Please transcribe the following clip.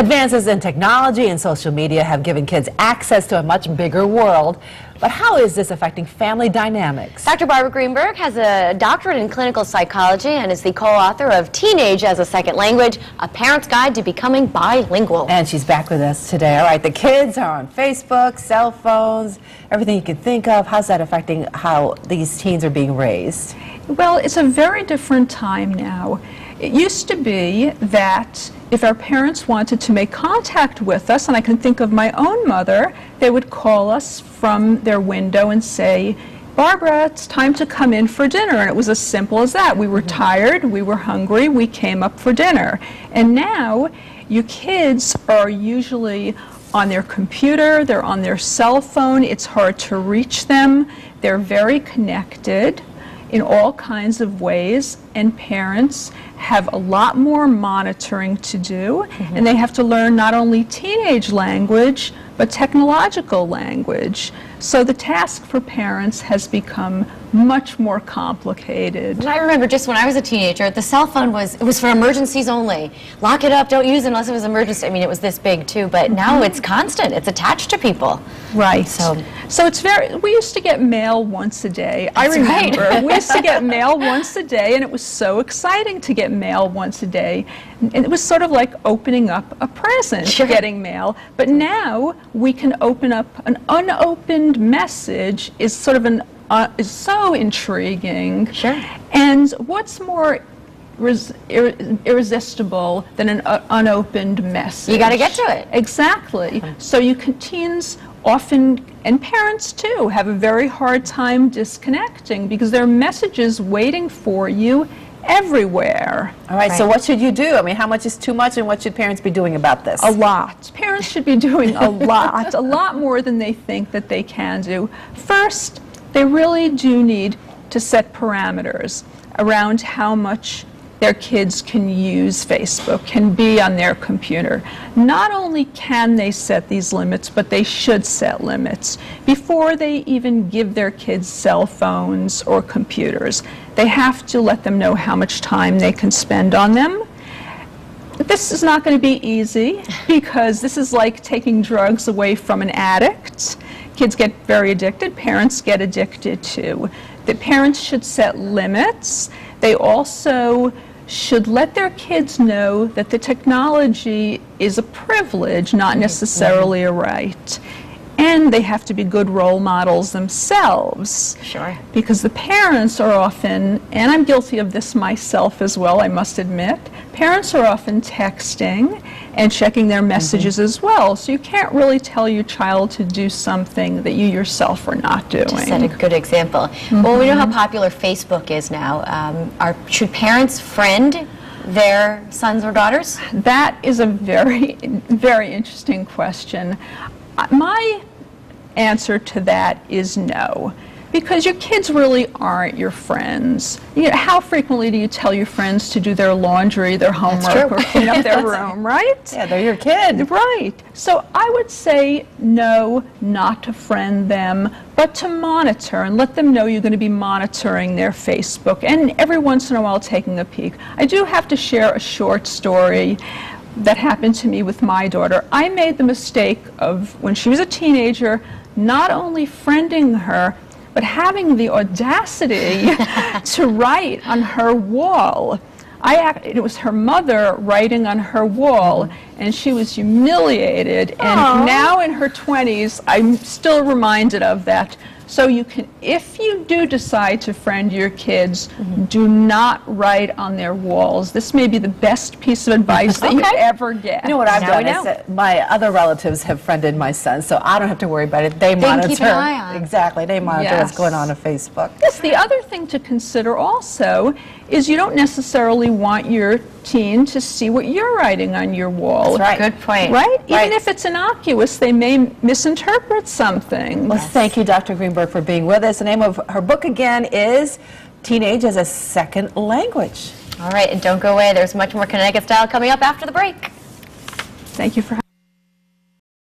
Advances in technology and social media have given kids access to a much bigger world. But how is this affecting family dynamics? Dr. Barbara Greenberg has a doctorate in clinical psychology and is the co-author of Teenage as a Second Language, A Parent's Guide to Becoming Bilingual. And she's back with us today. All right, the kids are on Facebook, cell phones, everything you can think of. How's that affecting how these teens are being raised? Well, it's a very different time now. It used to be that if our parents wanted to make contact with us, and I can think of my own mother, they would call us from their window and say, "Barbara, it's time to come in for dinner." And it was as simple as that. We were tired, we were hungry, we came up for dinner. And now, you kids are usually on their computer, they're on their cell phone, it's hard to reach them, they're very connected in all kinds of ways, and parents have a lot more monitoring to do, and they have to learn not only teenage language, but technological language. So the task for parents has become much more complicated. And I remember just when I was a teenager, the cell phone was for emergencies only. Lock it up, don't use it unless it was emergency. I mean, it was this big too, but now it's constant. It's attached to people. Right. So it's we used to get mail once a day. I remember we used to get mail once a day, and it was so exciting to get mail once a day. And it was sort of like opening up a present, getting mail. But now we can open up an unopened message is sort of is so intriguing. Sure. And what's more irresistible than an unopened message? You got to get to it. Exactly. So teens often, and parents too, have a very hard time disconnecting because there are messages waiting for you everywhere. All right, so what should you do? I mean, how much is too much, and what should parents be doing about this? A lot. Parents should be doing a lot more than they think that they can do. First, they really do need to set parameters around how much their kids can use Facebook, can be on their computer. Not only can they set these limits, but they should set limits. Before they even give their kids cell phones or computers, they have to let them know how much time they can spend on them. This is not going to be easy because this is like taking drugs away from an addict. Kids get very addicted, parents get addicted too. The parents should set limits. They also should let their kids know that the technology is a privilege, not necessarily a right. And they have to be good role models themselves. Sure. Because the parents are often, and I'm guilty of this myself as well, I must admit, parents are often texting and checking their messages as well. So you can't really tell your child to do something that you yourself are not doing. Just set a good example. Well, we know how popular Facebook is now. Should parents friend their sons or daughters? That is a very, very interesting question. My answer to that is no, because your kids really aren't your friends. You know, how frequently do you tell your friends to do their laundry, their homework, or clean up their room, right? Yeah, they're your kid. Right. So I would say no, not to friend them, but to monitor and let them know you're going to be monitoring their Facebook and every once in a while taking a peek. I do have to share a short story that happened to me with my daughter. I made the mistake of, when she was a teenager, not only friending her, but having the audacity to write on her wall. It was her mother writing on her wall, and she was humiliated. And now in her 20s, I'm still reminded of that. So you can, if you do decide to friend your kids, do not write on their walls. This may be the best piece of advice that you ever get. You know what I've done is that my other relatives have friended my son, so I don't have to worry about it. They monitor. Keep an eye on. Exactly, they monitor what's going on Facebook. Yes, the other thing to consider also is you don't necessarily want your teen to see what you're writing on your wall. That's right. Good point. Right? Even if it's innocuous, they may misinterpret something. Well, thank you, Dr. Greenberg, for being with us. The name of her book again is Teenage as a Second Language. All right, and don't go away. There's much more Connecticut Style coming up after the break. Thank you for having me.